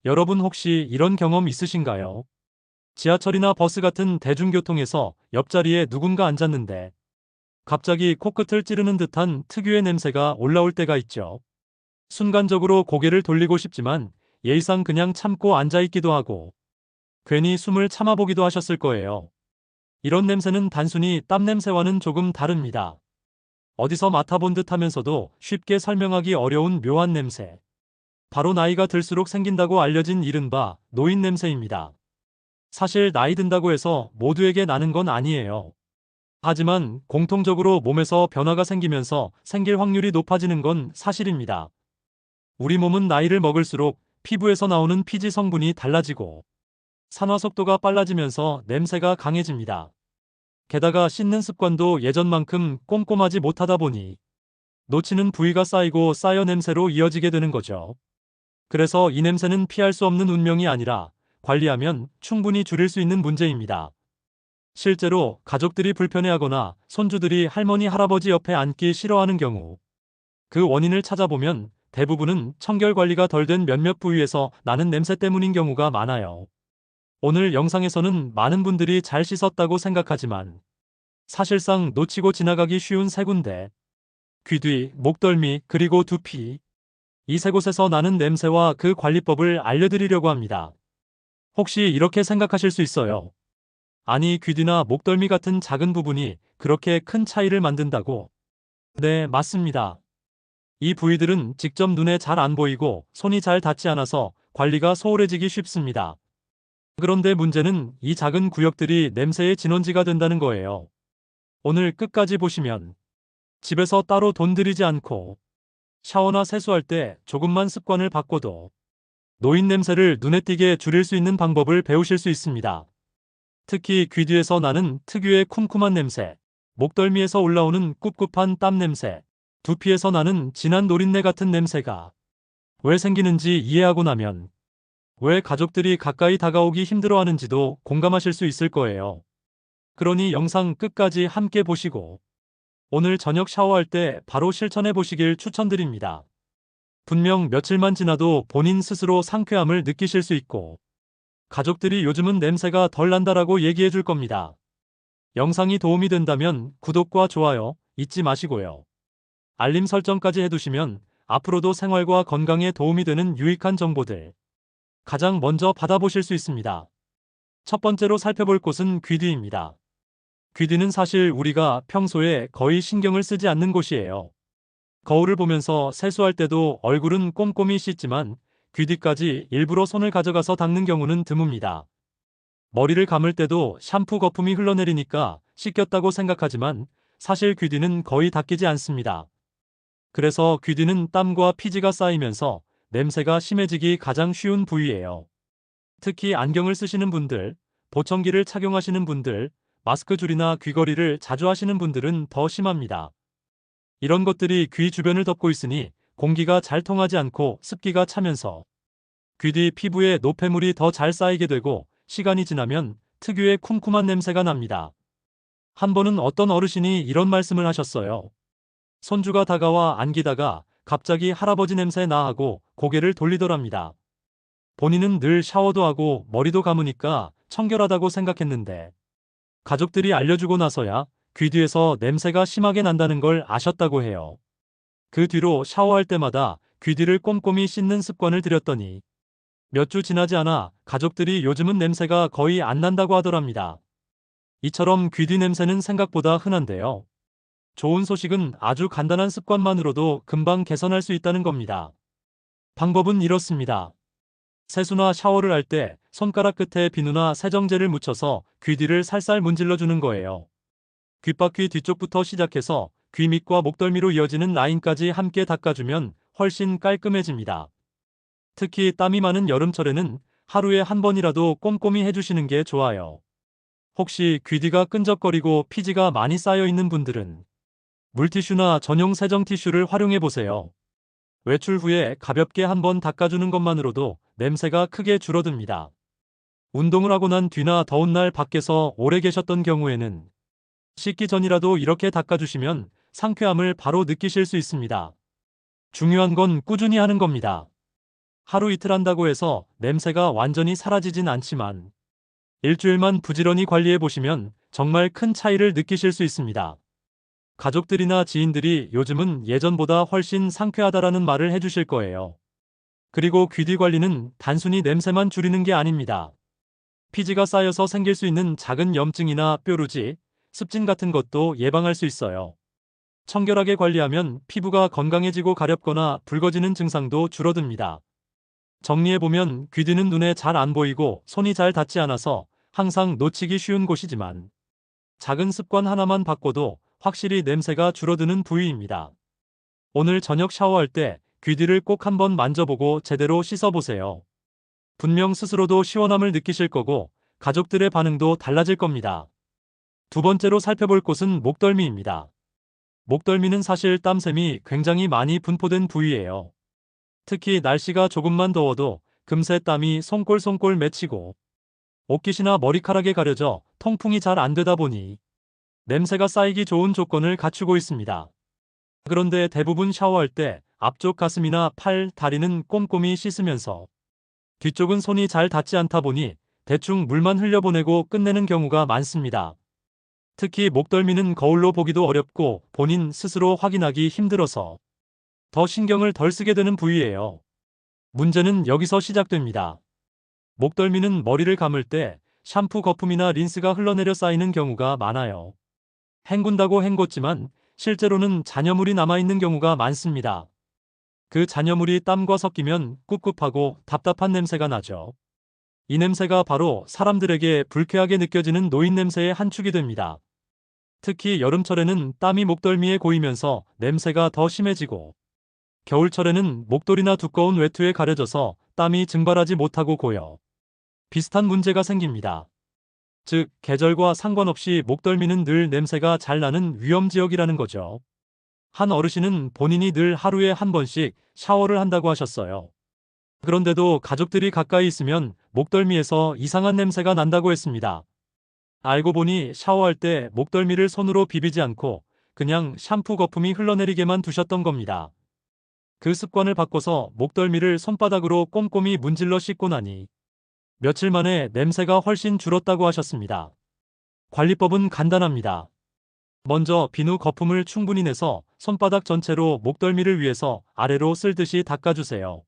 여러분 혹시 이런 경험 있으신가요? 지하철이나 버스 같은 대중교통에서 옆자리에 누군가 앉았는데 갑자기 코끝을 찌르는 듯한 특유의 냄새가 올라올 때가 있죠. 순간적으로 고개를 돌리고 싶지만 예의상 그냥 참고 앉아있기도 하고 괜히 숨을 참아보기도 하셨을 거예요. 이런 냄새는 단순히 땀 냄새와는 조금 다릅니다. 어디서 맡아본 듯 하면서도 쉽게 설명하기 어려운 묘한 냄새. 바로 나이가 들수록 생긴다고 알려진 이른바 노인 냄새입니다. 사실 나이 든다고 해서 모두에게 나는 건 아니에요. 하지만 공통적으로 몸에서 변화가 생기면서 생길 확률이 높아지는 건 사실입니다. 우리 몸은 나이를 먹을수록 피부에서 나오는 피지 성분이 달라지고 산화 속도가 빨라지면서 냄새가 강해집니다. 게다가 씻는 습관도 예전만큼 꼼꼼하지 못하다 보니 놓치는 부위가 쌓이고 쌓여 냄새로 이어지게 되는 거죠. 그래서 이 냄새는 피할 수 없는 운명이 아니라 관리하면 충분히 줄일 수 있는 문제입니다. 실제로 가족들이 불편해하거나 손주들이 할머니, 할아버지 옆에 앉기 싫어하는 경우 그 원인을 찾아보면 대부분은 청결 관리가 덜 된 몇몇 부위에서 나는 냄새 때문인 경우가 많아요. 오늘 영상에서는 많은 분들이 잘 씻었다고 생각하지만 사실상 놓치고 지나가기 쉬운 세 군데, 귀 뒤, 목덜미, 그리고 두피, 이 세 곳에서 나는 냄새와 그 관리법을 알려드리려고 합니다. 혹시 이렇게 생각하실 수 있어요. 아니, 귀 뒤나 목덜미 같은 작은 부분이 그렇게 큰 차이를 만든다고? 네, 맞습니다. 이 부위들은 직접 눈에 잘 안 보이고 손이 잘 닿지 않아서 관리가 소홀해지기 쉽습니다. 그런데 문제는 이 작은 구역들이 냄새의 진원지가 된다는 거예요. 오늘 끝까지 보시면 집에서 따로 돈 들이지 않고 샤워나 세수할 때 조금만 습관을 바꿔도 노인 냄새를 눈에 띄게 줄일 수 있는 방법을 배우실 수 있습니다. 특히 귀 뒤에서 나는 특유의 쿰쿰한 냄새, 목덜미에서 올라오는 꿉꿉한 땀 냄새, 두피에서 나는 진한 노린내 같은 냄새가 왜 생기는지 이해하고 나면 왜 가족들이 가까이 다가오기 힘들어하는지도 공감하실 수 있을 거예요. 그러니 영상 끝까지 함께 보시고 오늘 저녁 샤워할 때 바로 실천해 보시길 추천드립니다. 분명 며칠만 지나도 본인 스스로 상쾌함을 느끼실 수 있고 가족들이 요즘은 냄새가 덜 난다라고 얘기해 줄 겁니다. 영상이 도움이 된다면 구독과 좋아요 잊지 마시고요. 알림 설정까지 해두시면 앞으로도 생활과 건강에 도움이 되는 유익한 정보들 가장 먼저 받아보실 수 있습니다. 첫 번째로 살펴볼 곳은 귀 뒤입니다. 귀 뒤는 사실 우리가 평소에 거의 신경을 쓰지 않는 곳이에요. 거울을 보면서 세수할 때도 얼굴은 꼼꼼히 씻지만 귀 뒤까지 일부러 손을 가져가서 닦는 경우는 드뭅니다. 머리를 감을 때도 샴푸 거품이 흘러내리니까 씻겼다고 생각하지만 사실 귀 뒤는 거의 닦이지 않습니다. 그래서 귀 뒤는 땀과 피지가 쌓이면서 냄새가 심해지기 가장 쉬운 부위예요. 특히 안경을 쓰시는 분들, 보청기를 착용하시는 분들, 마스크 줄이나 귀걸이를 자주 하시는 분들은 더 심합니다. 이런 것들이 귀 주변을 덮고 있으니 공기가 잘 통하지 않고 습기가 차면서 귀 뒤 피부에 노폐물이 더 잘 쌓이게 되고 시간이 지나면 특유의 쿰쿰한 냄새가 납니다. 한 번은 어떤 어르신이 이런 말씀을 하셨어요. 손주가 다가와 안기다가 갑자기 할아버지 냄새 나 하고 고개를 돌리더랍니다. 본인은 늘 샤워도 하고 머리도 감으니까 청결하다고 생각했는데 가족들이 알려주고 나서야 귀 뒤에서 냄새가 심하게 난다는 걸 아셨다고 해요. 그 뒤로 샤워할 때마다 귀 뒤를 꼼꼼히 씻는 습관을 들였더니 몇 주 지나지 않아 가족들이 요즘은 냄새가 거의 안 난다고 하더랍니다. 이처럼 귀 뒤 냄새는 생각보다 흔한데요. 좋은 소식은 아주 간단한 습관만으로도 금방 개선할 수 있다는 겁니다. 방법은 이렇습니다. 세수나 샤워를 할 때 손가락 끝에 비누나 세정제를 묻혀서 귀 뒤를 살살 문질러 주는 거예요. 귓바퀴 뒤쪽부터 시작해서 귀 밑과 목덜미로 이어지는 라인까지 함께 닦아주면 훨씬 깔끔해집니다. 특히 땀이 많은 여름철에는 하루에 한 번이라도 꼼꼼히 해주시는 게 좋아요. 혹시 귀 뒤가 끈적거리고 피지가 많이 쌓여 있는 분들은 물티슈나 전용 세정 티슈를 활용해 보세요. 외출 후에 가볍게 한번 닦아주는 것만으로도 냄새가 크게 줄어듭니다. 운동을 하고 난 뒤나 더운 날 밖에서 오래 계셨던 경우에는 씻기 전이라도 이렇게 닦아주시면 상쾌함을 바로 느끼실 수 있습니다. 중요한 건 꾸준히 하는 겁니다. 하루 이틀 한다고 해서 냄새가 완전히 사라지진 않지만 일주일만 부지런히 관리해 보시면 정말 큰 차이를 느끼실 수 있습니다. 가족들이나 지인들이 요즘은 예전보다 훨씬 상쾌하다라는 말을 해주실 거예요. 그리고 귀뒤 관리는 단순히 냄새만 줄이는 게 아닙니다. 피지가 쌓여서 생길 수 있는 작은 염증이나 뾰루지, 습진 같은 것도 예방할 수 있어요. 청결하게 관리하면 피부가 건강해지고 가렵거나 붉어지는 증상도 줄어듭니다. 정리해보면 귀뒤는 눈에 잘 안 보이고 손이 잘 닿지 않아서 항상 놓치기 쉬운 곳이지만 작은 습관 하나만 바꿔도 확실히 냄새가 줄어드는 부위입니다. 오늘 저녁 샤워할 때 귀뒤를 꼭 한번 만져보고 제대로 씻어보세요. 분명 스스로도 시원함을 느끼실 거고 가족들의 반응도 달라질 겁니다. 두 번째로 살펴볼 곳은 목덜미입니다. 목덜미는 사실 땀샘이 굉장히 많이 분포된 부위예요. 특히 날씨가 조금만 더워도 금세 땀이 송골송골 맺히고 옷깃이나 머리카락에 가려져 통풍이 잘 안 되다 보니 냄새가 쌓이기 좋은 조건을 갖추고 있습니다. 그런데 대부분 샤워할 때 앞쪽 가슴이나 팔, 다리는 꼼꼼히 씻으면서 뒤쪽은 손이 잘 닿지 않다 보니 대충 물만 흘려보내고 끝내는 경우가 많습니다. 특히 목덜미는 거울로 보기도 어렵고 본인 스스로 확인하기 힘들어서 더 신경을 덜 쓰게 되는 부위예요. 문제는 여기서 시작됩니다. 목덜미는 머리를 감을 때 샴푸 거품이나 린스가 흘러내려 쌓이는 경우가 많아요. 헹군다고 헹궜지만 실제로는 잔여물이 남아있는 경우가 많습니다. 그 잔여물이 땀과 섞이면 꿉꿉하고 답답한 냄새가 나죠. 이 냄새가 바로 사람들에게 불쾌하게 느껴지는 노인냄새의 한 축이 됩니다. 특히 여름철에는 땀이 목덜미에 고이면서 냄새가 더 심해지고 겨울철에는 목도리나 두꺼운 외투에 가려져서 땀이 증발하지 못하고 고여 비슷한 문제가 생깁니다. 즉, 계절과 상관없이 목덜미는 늘 냄새가 잘 나는 위험지역이라는 거죠. 한 어르신은 본인이 늘 하루에 한 번씩 샤워를 한다고 하셨어요. 그런데도 가족들이 가까이 있으면 목덜미에서 이상한 냄새가 난다고 했습니다. 알고 보니 샤워할 때 목덜미를 손으로 비비지 않고 그냥 샴푸 거품이 흘러내리게만 두셨던 겁니다. 그 습관을 바꿔서 목덜미를 손바닥으로 꼼꼼히 문질러 씻고 나니 며칠 만에 냄새가 훨씬 줄었다고 하셨습니다. 관리법은 간단합니다. 먼저 비누 거품을 충분히 내서 손바닥 전체로 목덜미를 위에서 아래로 쓸듯이 닦아주세요.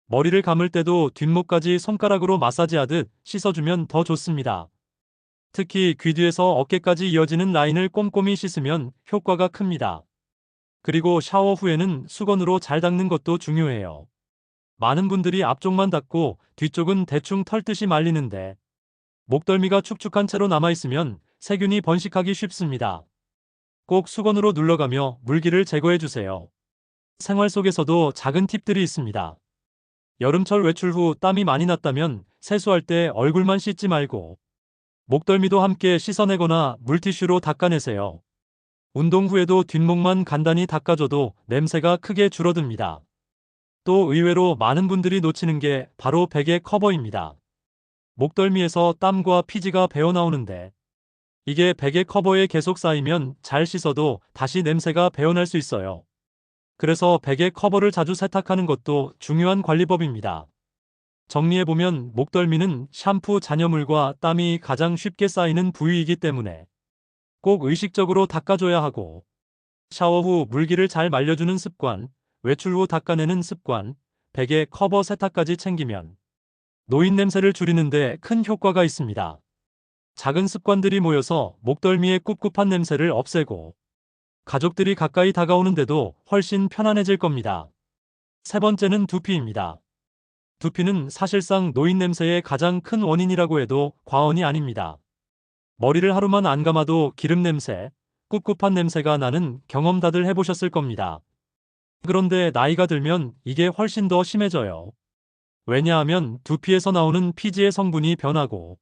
머리를 감을 때도 뒷목까지 손가락으로 마사지하듯 씻어주면 더 좋습니다. 특히 귀 뒤에서 어깨까지 이어지는 라인을 꼼꼼히 씻으면 효과가 큽니다. 그리고 샤워 후에는 수건으로 잘 닦는 것도 중요해요. 많은 분들이 앞쪽만 닦고 뒤쪽은 대충 털듯이 말리는데 목덜미가 축축한 채로 남아있으면 세균이 번식하기 쉽습니다. 꼭 수건으로 눌러가며 물기를 제거해주세요. 생활 속에서도 작은 팁들이 있습니다. 여름철 외출 후 땀이 많이 났다면 세수할 때 얼굴만 씻지 말고 목덜미도 함께 씻어내거나 물티슈로 닦아내세요. 운동 후에도 뒷목만 간단히 닦아줘도 냄새가 크게 줄어듭니다. 또 의외로 많은 분들이 놓치는 게 바로 베개 커버입니다. 목덜미에서 땀과 피지가 배어나오는데 이게 베개 커버에 계속 쌓이면 잘 씻어도 다시 냄새가 배어날 수 있어요. 그래서 베개 커버를 자주 세탁하는 것도 중요한 관리법입니다. 정리해보면 목덜미는 샴푸 잔여물과 땀이 가장 쉽게 쌓이는 부위이기 때문에 꼭 의식적으로 닦아줘야 하고 샤워 후 물기를 잘 말려주는 습관, 외출 후 닦아내는 습관, 베개 커버 세탁까지 챙기면 노인 냄새를 줄이는데 큰 효과가 있습니다. 작은 습관들이 모여서 목덜미의 꿉꿉한 냄새를 없애고 가족들이 가까이 다가오는데도 훨씬 편안해질 겁니다. 세 번째는 두피입니다. 두피는 사실상 노인 냄새의 가장 큰 원인이라고 해도 과언이 아닙니다. 머리를 하루만 안 감아도 기름 냄새, 꿉꿉한 냄새가 나는 경험 다들 해보셨을 겁니다. 그런데 나이가 들면 이게 훨씬 더 심해져요. 왜냐하면 두피에서 나오는 피지의 성분이 변하고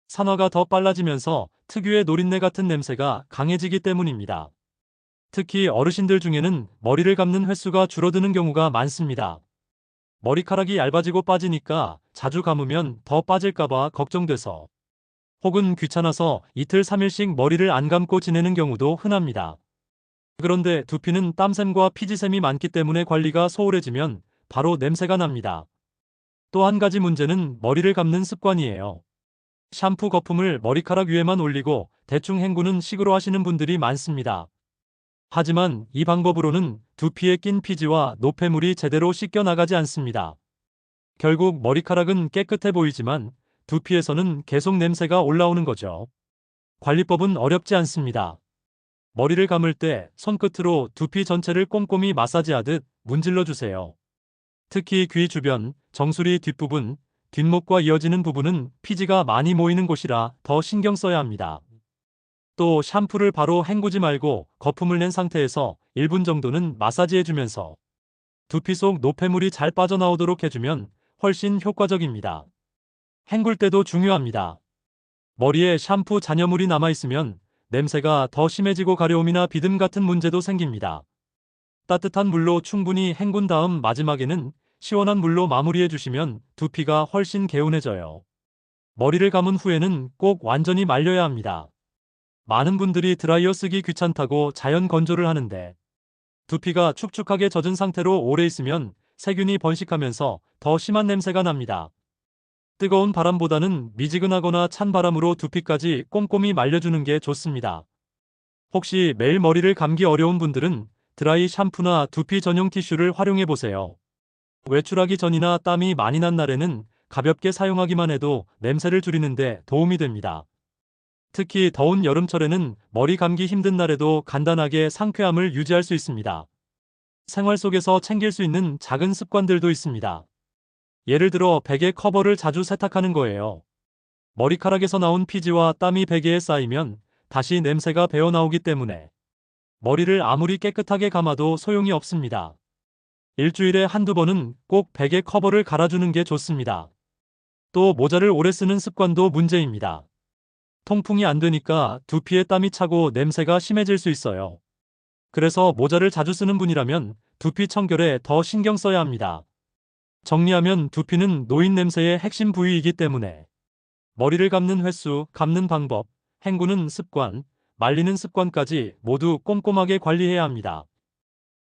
산화가 더 빨라지면서 특유의 노린내 같은 냄새가 강해지기 때문입니다. 특히 어르신들 중에는 머리를 감는 횟수가 줄어드는 경우가 많습니다. 머리카락이 얇아지고 빠지니까 자주 감으면 더 빠질까봐 걱정돼서 혹은 귀찮아서 이틀 3일씩 머리를 안 감고 지내는 경우도 흔합니다. 그런데 두피는 땀샘과 피지샘이 많기 때문에 관리가 소홀해지면 바로 냄새가 납니다. 또 한 가지 문제는 머리를 감는 습관이에요. 샴푸 거품을 머리카락 위에만 올리고 대충 헹구는 식으로 하시는 분들이 많습니다. 하지만 이 방법으로는 두피에 낀 피지와 노폐물이 제대로 씻겨나가지 않습니다. 결국 머리카락은 깨끗해 보이지만 두피에서는 계속 냄새가 올라오는 거죠. 관리법은 어렵지 않습니다. 머리를 감을 때 손끝으로 두피 전체를 꼼꼼히 마사지하듯 문질러 주세요. 특히 귀 주변, 정수리 뒷부분, 뒷목과 이어지는 부분은 피지가 많이 모이는 곳이라 더 신경 써야 합니다. 또 샴푸를 바로 헹구지 말고 거품을 낸 상태에서 1분 정도는 마사지해주면서 두피 속 노폐물이 잘 빠져나오도록 해주면 훨씬 효과적입니다. 헹굴 때도 중요합니다. 머리에 샴푸 잔여물이 남아있으면 냄새가 더 심해지고 가려움이나 비듬 같은 문제도 생깁니다. 따뜻한 물로 충분히 헹군 다음 마지막에는 시원한 물로 마무리해 주시면 두피가 훨씬 개운해져요. 머리를 감은 후에는 꼭 완전히 말려야 합니다. 많은 분들이 드라이어 쓰기 귀찮다고 자연 건조를 하는데 두피가 축축하게 젖은 상태로 오래 있으면 세균이 번식하면서 더 심한 냄새가 납니다. 뜨거운 바람보다는 미지근하거나 찬 바람으로 두피까지 꼼꼼히 말려주는 게 좋습니다. 혹시 매일 머리를 감기 어려운 분들은 드라이 샴푸나 두피 전용 티슈를 활용해 보세요. 외출하기 전이나 땀이 많이 난 날에는 가볍게 사용하기만 해도 냄새를 줄이는데 도움이 됩니다. 특히 더운 여름철에는 머리 감기 힘든 날에도 간단하게 상쾌함을 유지할 수 있습니다. 생활 속에서 챙길 수 있는 작은 습관들도 있습니다. 예를 들어 베개 커버를 자주 세탁하는 거예요. 머리카락에서 나온 피지와 땀이 베개에 쌓이면 다시 냄새가 배어나오기 때문에 머리를 아무리 깨끗하게 감아도 소용이 없습니다. 일주일에 한두 번은 꼭 베개 커버를 갈아주는 게 좋습니다. 또 모자를 오래 쓰는 습관도 문제입니다. 통풍이 안 되니까 두피에 땀이 차고 냄새가 심해질 수 있어요. 그래서 모자를 자주 쓰는 분이라면 두피 청결에 더 신경 써야 합니다. 정리하면 두피는 노인 냄새의 핵심 부위이기 때문에 머리를 감는 횟수, 감는 방법, 헹구는 습관, 말리는 습관까지 모두 꼼꼼하게 관리해야 합니다.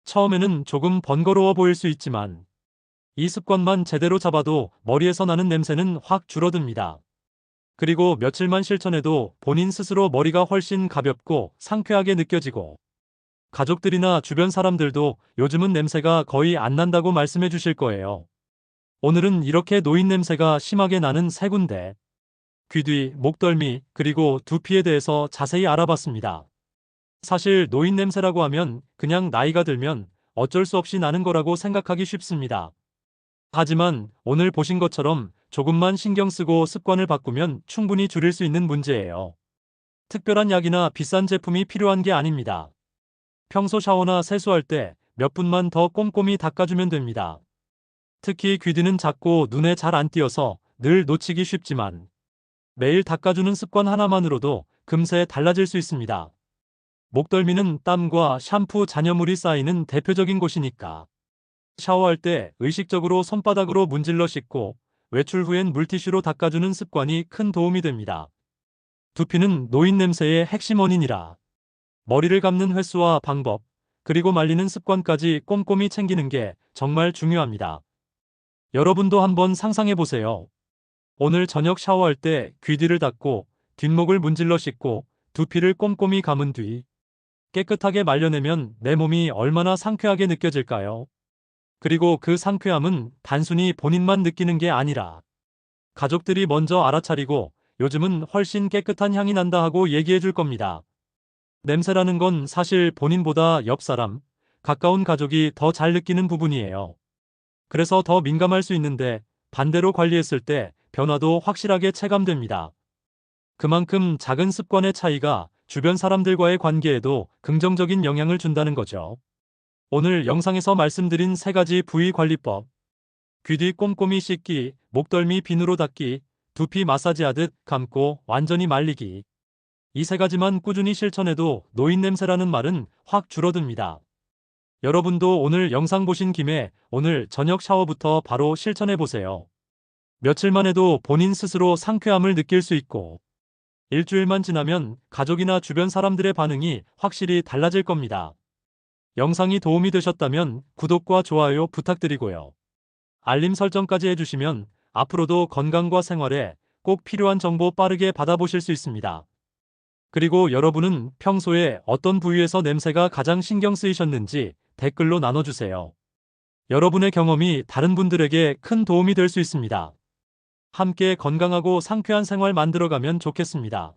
처음에는 조금 번거로워 보일 수 있지만 이 습관만 제대로 잡아도 머리에서 나는 냄새는 확 줄어듭니다. 그리고 며칠만 실천해도 본인 스스로 머리가 훨씬 가볍고 상쾌하게 느껴지고 가족들이나 주변 사람들도 요즘은 냄새가 거의 안 난다고 말씀해 주실 거예요. 오늘은 이렇게 노인 냄새가 심하게 나는 세 군데, 귀 뒤, 목덜미, 그리고 두피에 대해서 자세히 알아봤습니다. 사실 노인 냄새라고 하면 그냥 나이가 들면 어쩔 수 없이 나는 거라고 생각하기 쉽습니다. 하지만 오늘 보신 것처럼 조금만 신경 쓰고 습관을 바꾸면 충분히 줄일 수 있는 문제예요. 특별한 약이나 비싼 제품이 필요한 게 아닙니다. 평소 샤워나 세수할 때 몇 분만 더 꼼꼼히 닦아주면 됩니다. 특히 귀 뒤는 작고 눈에 잘 안 띄어서 늘 놓치기 쉽지만 매일 닦아주는 습관 하나만으로도 금세 달라질 수 있습니다. 목덜미는 땀과 샴푸 잔여물이 쌓이는 대표적인 곳이니까 샤워할 때 의식적으로 손바닥으로 문질러 씻고 외출 후엔 물티슈로 닦아주는 습관이 큰 도움이 됩니다. 두피는 노인 냄새의 핵심 원인이라 머리를 감는 횟수와 방법, 그리고 말리는 습관까지 꼼꼼히 챙기는 게 정말 중요합니다. 여러분도 한번 상상해 보세요. 오늘 저녁 샤워할 때 귀 뒤를 닦고 뒷목을 문질러 씻고 두피를 꼼꼼히 감은 뒤 깨끗하게 말려내면 내 몸이 얼마나 상쾌하게 느껴질까요? 그리고 그 상쾌함은 단순히 본인만 느끼는 게 아니라 가족들이 먼저 알아차리고 요즘은 훨씬 깨끗한 향이 난다 하고 얘기해 줄 겁니다. 냄새라는 건 사실 본인보다 옆 사람, 가까운 가족이 더 잘 느끼는 부분이에요. 그래서 더 민감할 수 있는데 반대로 관리했을 때 변화도 확실하게 체감됩니다. 그만큼 작은 습관의 차이가 주변 사람들과의 관계에도 긍정적인 영향을 준다는 거죠. 오늘 영상에서 말씀드린 세 가지 부위 관리법, 귀 뒤 꼼꼼히 씻기, 목덜미 비누로 닦기, 두피 마사지하듯 감고 완전히 말리기. 이 세 가지만 꾸준히 실천해도 노인 냄새라는 말은 확 줄어듭니다. 여러분도 오늘 영상 보신 김에 오늘 저녁 샤워부터 바로 실천해 보세요. 며칠만 해도 본인 스스로 상쾌함을 느낄 수 있고 일주일만 지나면 가족이나 주변 사람들의 반응이 확실히 달라질 겁니다. 영상이 도움이 되셨다면 구독과 좋아요 부탁드리고요. 알림 설정까지 해주시면 앞으로도 건강과 생활에 꼭 필요한 정보 빠르게 받아보실 수 있습니다. 그리고 여러분은 평소에 어떤 부위에서 냄새가 가장 신경 쓰이셨는지 댓글로 나눠주세요. 여러분의 경험이 다른 분들에게 큰 도움이 될 수 있습니다. 함께 건강하고 상쾌한 생활 만들어가면 좋겠습니다.